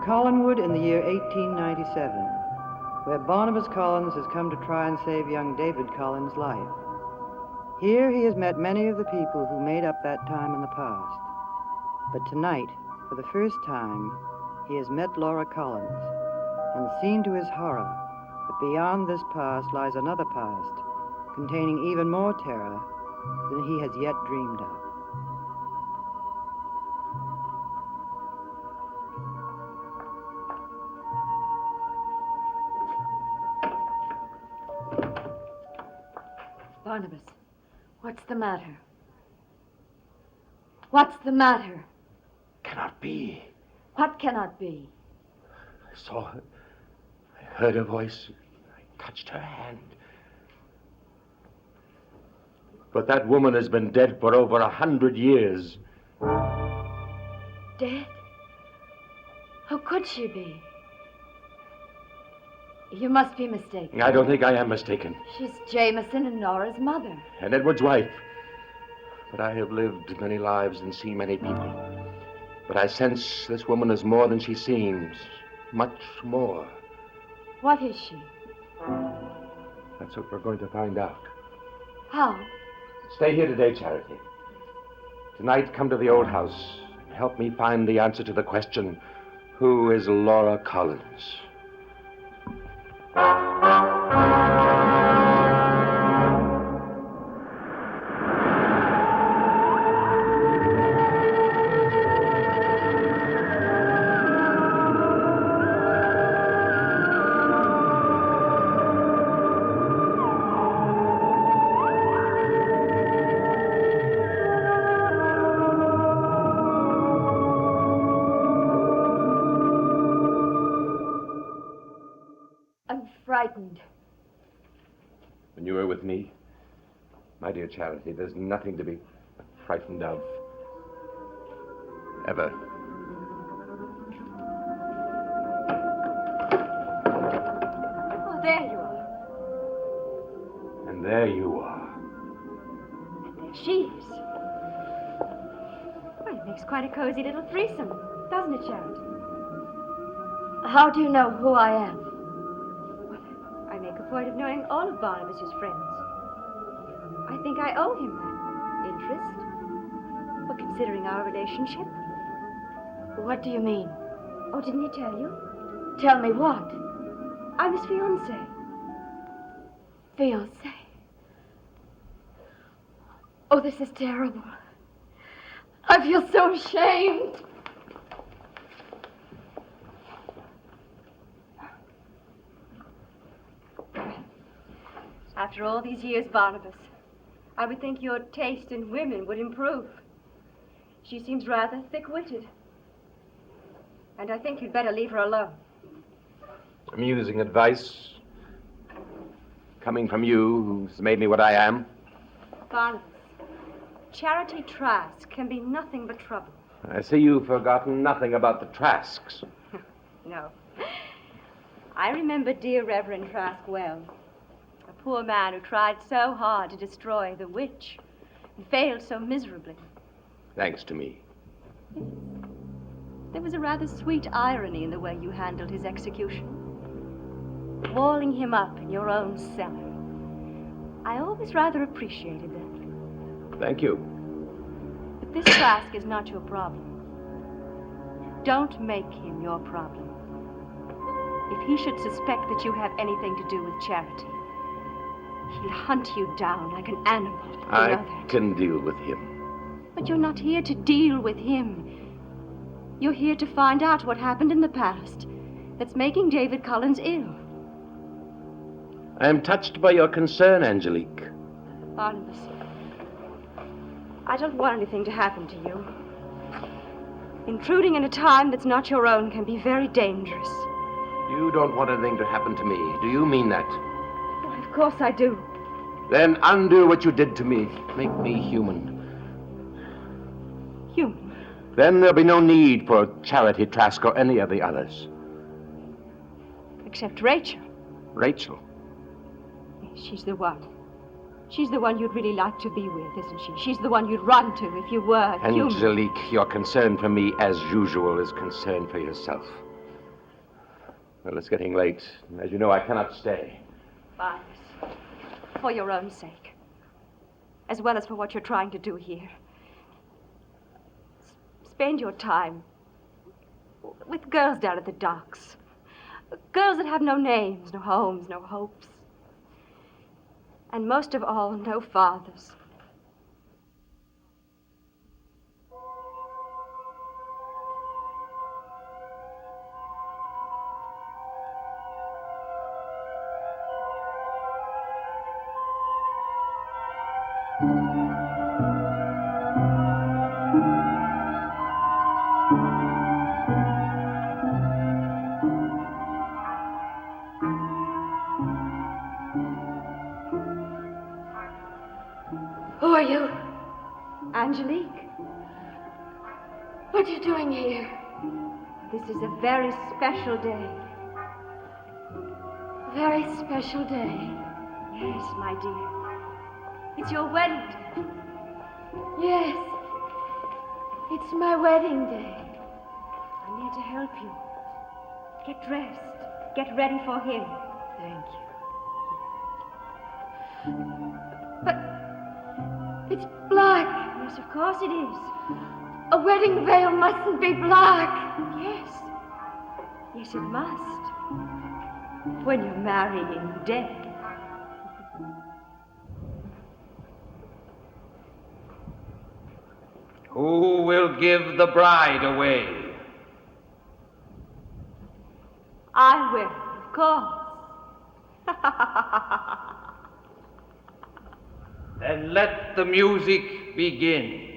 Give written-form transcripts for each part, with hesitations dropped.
Collinwood in the year 1897, where Barnabas Collins has come to try and save young David Collins' life. Here he has met many of the people who made up that time in the past. But tonight, for the first time, he has met Laura Collins and seen to his horror that beyond this past lies another past containing even more terror than he has yet dreamed of. Barnabas, what's the matter? What's the matter? Cannot be. What cannot be? I saw her. I heard her voice. I touched her hand. But that woman has been dead for over 100 years. Dead? How could she be? You must be mistaken. I don't think I am mistaken. She's Jameson and Nora's mother. And Edward's wife. But I have lived many lives and seen many people. But I sense this woman is more than she seems. Much more. What is she? That's what we're going to find out. How? Stay here today, Charity. Tonight, come to the old house and help me find the answer to the question, who is Laura Collins? Frightened. When you were with me, my dear Charity, there's nothing to be frightened of. Ever. Oh, there you are. And there you are. And there she is. Well, it makes quite a cozy little threesome, doesn't it, Charity? How do you know who I am? I make a point of knowing all of Barnabas's friends. I think I owe him that interest. Well, considering our relationship. What do you mean? Oh, didn't he tell you? Tell me what? I'm his fiancée. Fiancée? Oh, this is terrible. I feel so ashamed. After all these years, Barnabas, I would think your taste in women would improve. She seems rather thick-witted. And I think you'd better leave her alone. Amusing advice. Coming from you, who's made me what I am. Barnabas, Charity Trask can be nothing but trouble. I see you've forgotten nothing about the Trasks. No. I remember dear Reverend Trask well. A poor man who tried so hard to destroy the witch and failed so miserably. Thanks to me. There was a rather sweet irony in the way you handled his execution. Walling him up in your own cellar. I always rather appreciated that. Thank you. But this Trask is not your problem. Don't make him your problem. If he should suspect that you have anything to do with Charity, he'll hunt you down like an animal. I can deal with him. But you're not here to deal with him. You're here to find out what happened in the past that's making David Collins ill. I am touched by your concern, Angelique. Barnabas, I don't want anything to happen to you. Intruding in a time that's not your own can be very dangerous. You don't want anything to happen to me. Do you mean that? Why, of course I do. Then undo what you did to me. Make me human. Human? Then there'll be no need for Charity Trask or any of the others. Except Rachel. Rachel? She's the one. She's the one you'd really like to be with, isn't she? She's the one you'd run to if you were human. Angelique, your concern for me, as usual, is concern for yourself. Well, it's getting late. As you know, I cannot stay. Barnabas, for your own sake, as well as for what you're trying to do here, spend your time with girls down at the docks. Girls that have no names, no homes, no hopes. And most of all, no fathers. Who are you? Angelique. What are you doing here? This is a very special day. Very special day. Yes, my dear. It's your wedding day. Yes. It's my wedding day. I'm here to help you. Get dressed. Get ready for him. Thank you. But it's black. Yes, of course it is. A wedding veil mustn't be black. Yes. Yes, it must. When you're marrying dead. Who will give the bride away? I will, of course. Then let the music begin.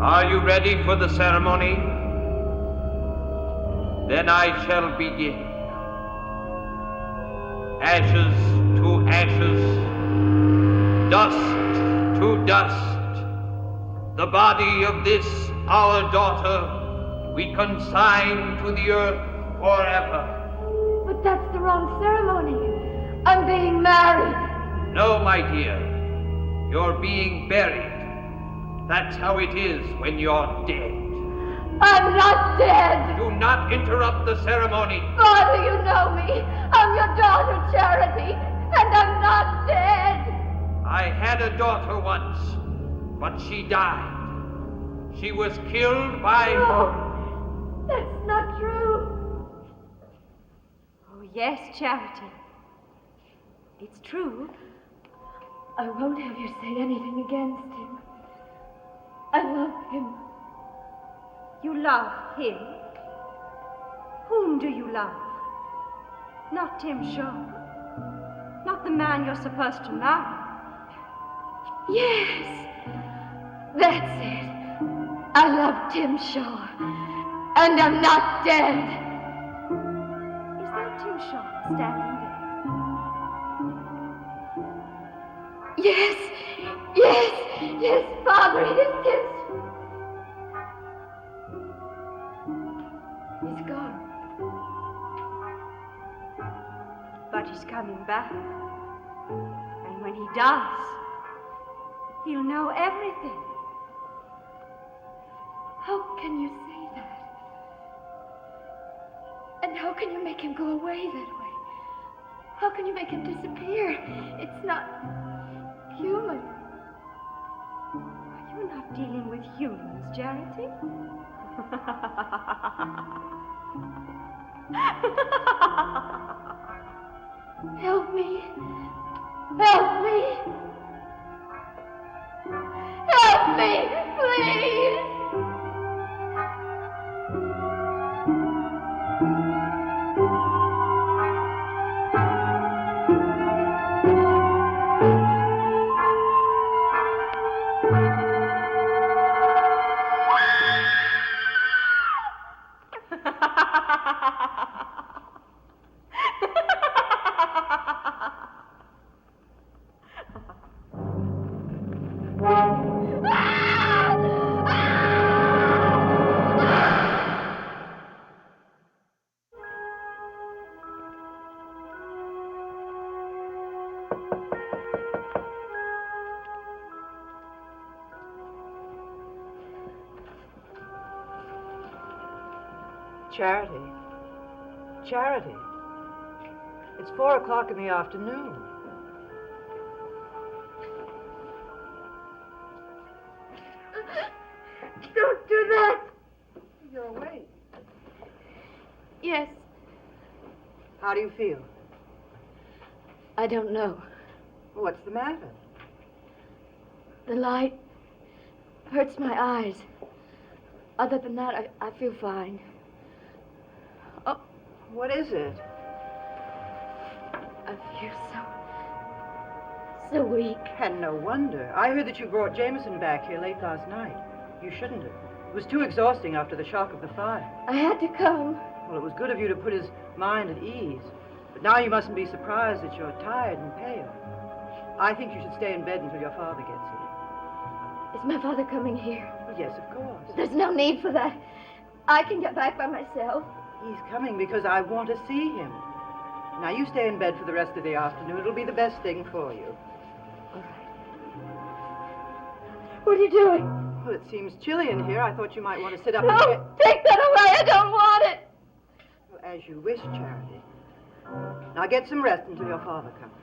Are you ready for the ceremony? Then I shall begin. Ashes to ashes, dust to dust, the body of this our daughter we consign to the earth forever. But that's the wrong ceremony. I'm being married. No, my dear, you're being buried. That's how it is when you're dead. I'm not dead. Do not interrupt the ceremony. Father, you know me. I'm your daughter, Charity, and I'm not dead. I had a daughter once, but she died. She was killed by... No, that's not true. Oh, yes, Charity. It's true. I won't have you say anything against him. I love him. You love him? Whom do you love? Not Tim Shaw. Not the man you're supposed to marry. Yes, that's it. I love Tim Shaw, and I'm not dead. Is that Tim Shaw standing there? Yes, Father, it is Tim. He's gone. But he's coming back. And when he does, he'll know everything. How can you say that? And how can you make him go away that way? How can you make him disappear? It's not human. Are you not dealing with humans, Charity? Help me. Help me. Help me, please. Charity. Charity. It's 4 o'clock in the afternoon. Don't do that. You're awake. Yes, How do you feel? I don't know. What's the matter? The light hurts my eyes. Other than that, I feel fine. Oh, What is it? I feel so weak. And no wonder. I heard that you brought Jameson back here late last night. You shouldn't have. It was too exhausting after the shock of the fire. I had to come. Well, it was good of you to put his mind at ease. But now you mustn't be surprised that you're tired and pale. I think you should stay in bed until your father gets here. Is my father coming here? Yes, of course. There's no need for that. I can get back by myself. He's coming because I want to see him. Now, you stay in bed for the rest of the afternoon. It'll be the best thing for you. All right. What are you doing? Well, it seems chilly in here. I thought you might want to sit up No, and get... take that away. I don't want it. Well, as you wish, Charity. Now, get some rest until your father comes.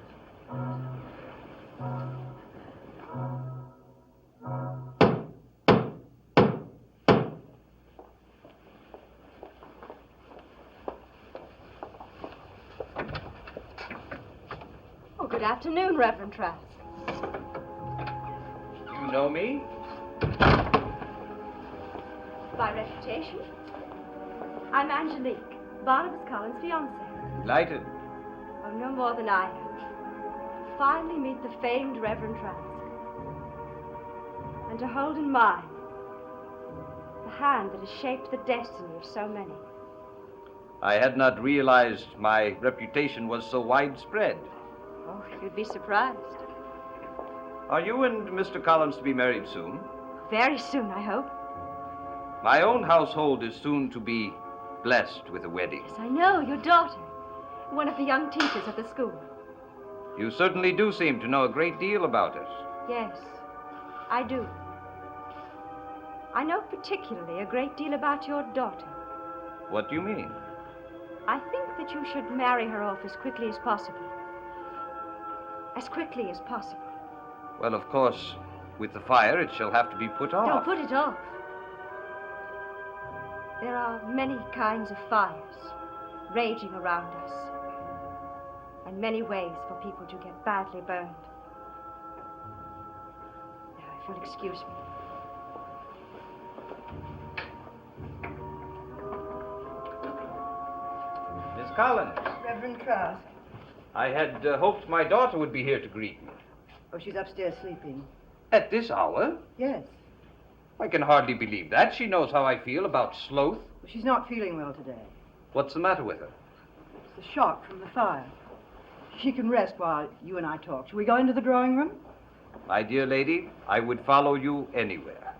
Oh, good afternoon, Reverend Trask. You know me? By reputation, I'm Angelique, Barnabas Collins' fiancée. Delighted. Oh, no more than I am. Finally meet the famed Reverend Trask. And to hold in mine the hand that has shaped the destiny of so many. I had not realized my reputation was so widespread. Oh, you'd be surprised. Are you and Mr. Collins to be married soon? Very soon, I hope. My own household is soon to be blessed with a wedding. Yes, I know, your daughter. One of the young teachers of the school. You certainly do seem to know a great deal about it. Yes, I do. I know particularly a great deal about your daughter. What do you mean? I think that you should marry her off as quickly as possible. As quickly as possible. Well, of course, with the fire, it shall have to be put off. Don't put it off. There are many kinds of fires raging around us, and many ways for people to get badly burned. Now, if you'll excuse me. Miss Collins, Reverend Trask. I had hoped my daughter would be here to greet me. Oh, she's upstairs sleeping. At this hour? Yes. I can hardly believe that. She knows how I feel about sloth. She's not feeling well today. What's the matter with her? It's the shock from the fire. She can rest while you and I talk. Shall we go into the drawing room? My dear lady, I would follow you anywhere.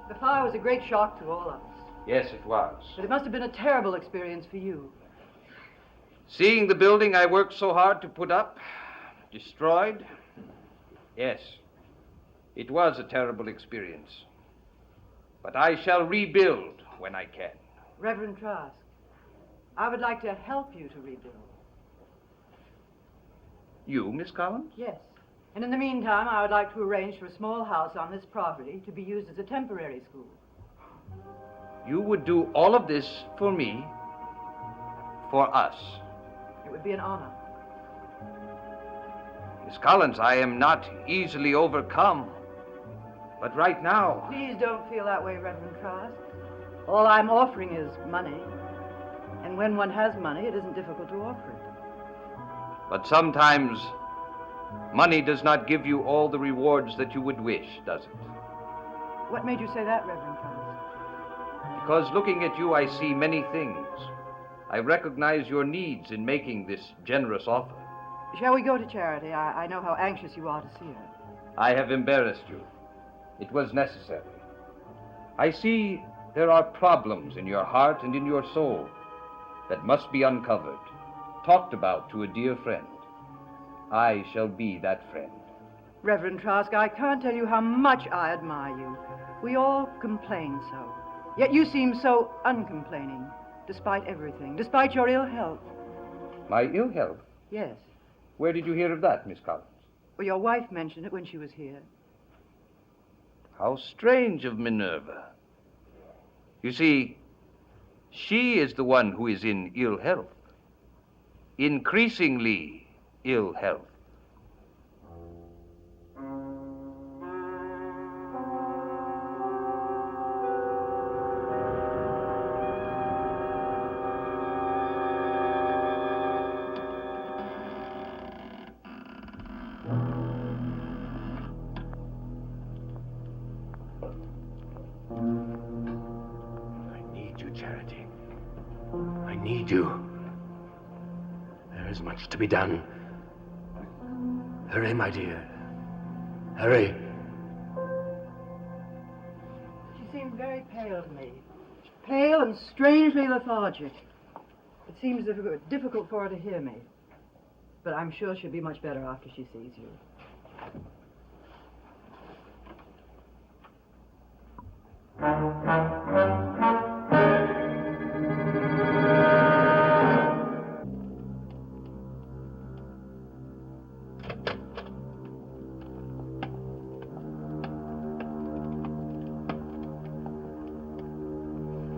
The fire was a great shock to all of us. Yes, it was. But it must have been a terrible experience for you. Seeing the building I worked so hard to put up destroyed? Yes, it was a terrible experience. But I shall rebuild when I can. Reverend Trask, I would like to help you to rebuild. You, Miss Collins? Yes. And in the meantime, I would like to arrange for a small house on this property to be used as a temporary school. You would do all of this for me, for us. It would be an honor. Miss Collins, I am not easily overcome. But right now... Please don't feel that way, Reverend Trask. All I'm offering is money. And when one has money, it isn't difficult to offer it. But sometimes money does not give you all the rewards that you would wish, does it? What made you say that, Reverend Trask? Because looking at you, I see many things. I recognize your needs in making this generous offer. Shall we go to Charity? I know how anxious you are to see her. I have embarrassed you. It was necessary. I see there are problems in your heart and in your soul that must be uncovered, talked about to a dear friend. I shall be that friend. Reverend Trask, I can't tell you how much I admire you. We all complain so. Yet you seem so uncomplaining, despite everything, despite your ill health. My ill health? Yes. Where did you hear of that, Miss Collins? Well, your wife mentioned it when she was here. How strange of Minerva. You see, she is the one who is in ill health. Increasingly ill health. Charity. I need you. There is much to be done. Hurry, my dear. Hurry. She seemed very pale to me. Pale and strangely lethargic. It seems difficult for her to hear me. But I'm sure she'll be much better after she sees you.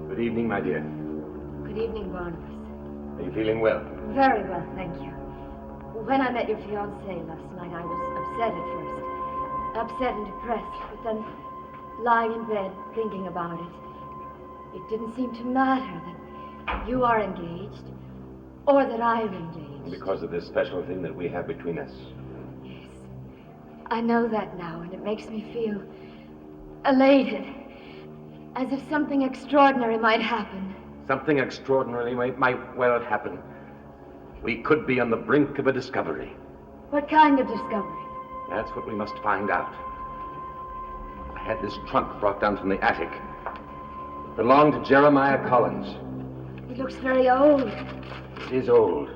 Good evening, my dear. Good evening, Barnabas. Are you feeling well? Very well, thank you. When I met your fiancé last night, I was upset at first. Upset and depressed, but then lying in bed thinking about it, it didn't seem to matter that you are engaged or that I am engaged. Because of this special thing that we have between us. Yes. I know that now, and it makes me feel elated, as if something extraordinary might happen. Something extraordinary might well happen. We could be on the brink of a discovery. What kind of discovery? That's what we must find out. I had this trunk brought down from the attic. It belonged to Jeremiah Collins. It looks very old. It is old,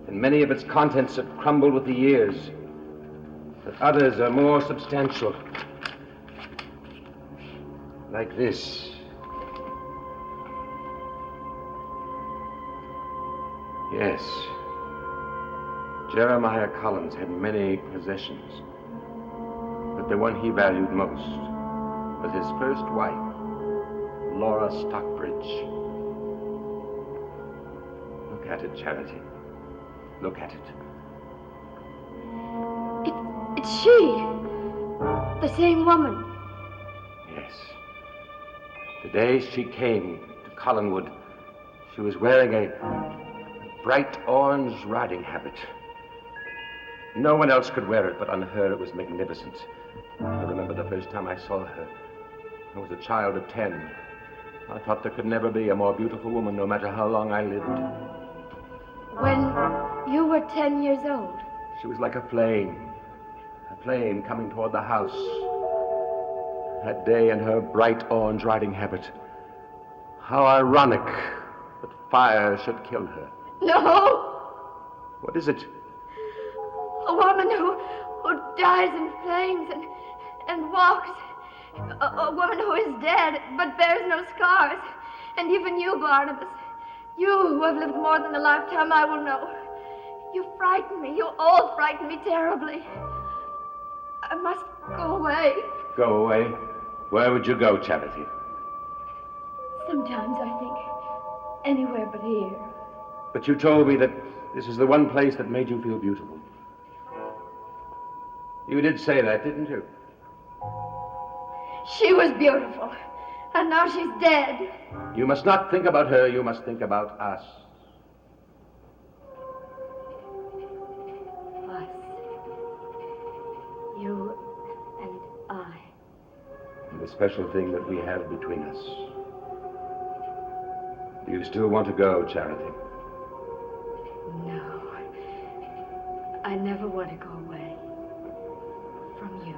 and many of its contents have crumbled with the years. But others are more substantial. Like this. Yes. Jeremiah Collins had many possessions, but the one he valued most was his first wife, Laura Stockbridge. Look at it, Charity. Look at it. It's she. The same woman. Yes. The day she came to Collinwood, she was wearing a bright orange riding habit. No one else could wear it, but on her it was magnificent. I remember the first time I saw her. I was a child of 10. I thought there could never be a more beautiful woman, no matter how long I lived. When you were 10 years old? She was like a flame coming toward the house. That day in her bright orange riding habit. How ironic that fire should kill her. No! What is it? A woman who dies in flames and walks. A woman who is dead but bears no scars. And even you, Barnabas, you who have lived more than the lifetime I will know. You frighten me. You all frighten me terribly. I must go away. Go away? Where would you go, Charity? Sometimes I think anywhere but here. But you told me that this is the one place that made you feel beautiful. You did say that, didn't you? She was beautiful, and now she's dead. You must not think about her, you must think about us. Us. You and I. And the special thing that we have between us. Do you still want to go, Charity? No. I never want to go away from you.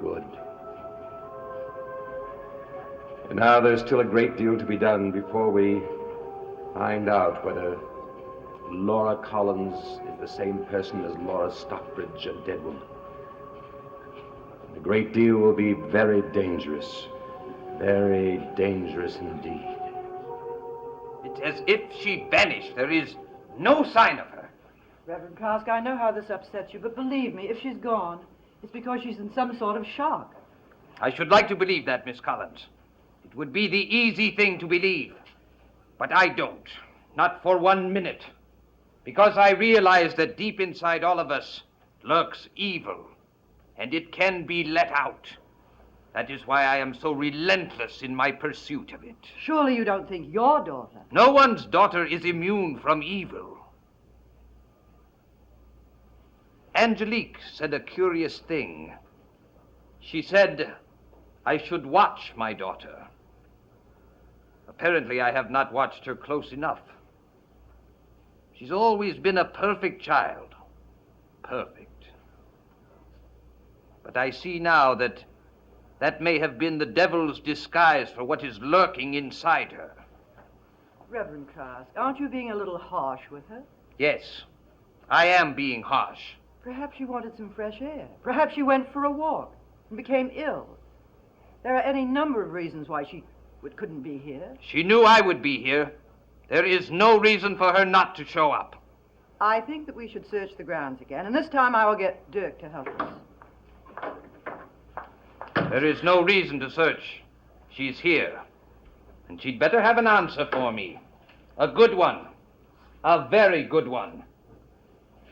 Good. And now there's still a great deal to be done before we find out whether Laura Collins is the same person as Laura Stockbridge, a dead woman. And a great deal will be very dangerous. Very dangerous indeed. It's as if she vanished. There is no sign of her. Reverend Trask, I know how this upsets you, but believe me, if she's gone, it's because she's in some sort of shock. I should like to believe that, Miss Collins. It would be the easy thing to believe. But I don't. Not for 1 minute. Because I realize that deep inside all of us lurks evil, and it can be let out. That is why I am so relentless in my pursuit of it. Surely you don't think your daughter... No one's daughter is immune from evil. Angelique said a curious thing. She said, I should watch my daughter. Apparently, I have not watched her close enough. She's always been a perfect child. Perfect. But I see now that that may have been the devil's disguise for what is lurking inside her. Reverend Trask, aren't you being a little harsh with her? Yes, I am being harsh. Perhaps she wanted some fresh air. Perhaps she went for a walk and became ill. There are any number of reasons why she couldn't be here. She knew I would be here. There is no reason for her not to show up. I think that we should search the grounds again, and this time I will get Dirk to help us. There is no reason to search. She's here. And she'd better have an answer for me. A good one. A very good one.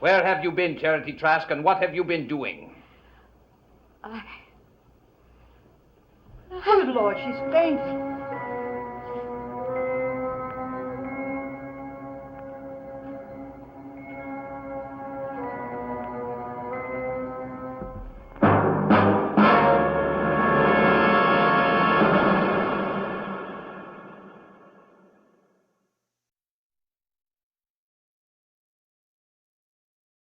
Where have you been, Charity Trask, and what have you been doing? Good Lord, she's fainting.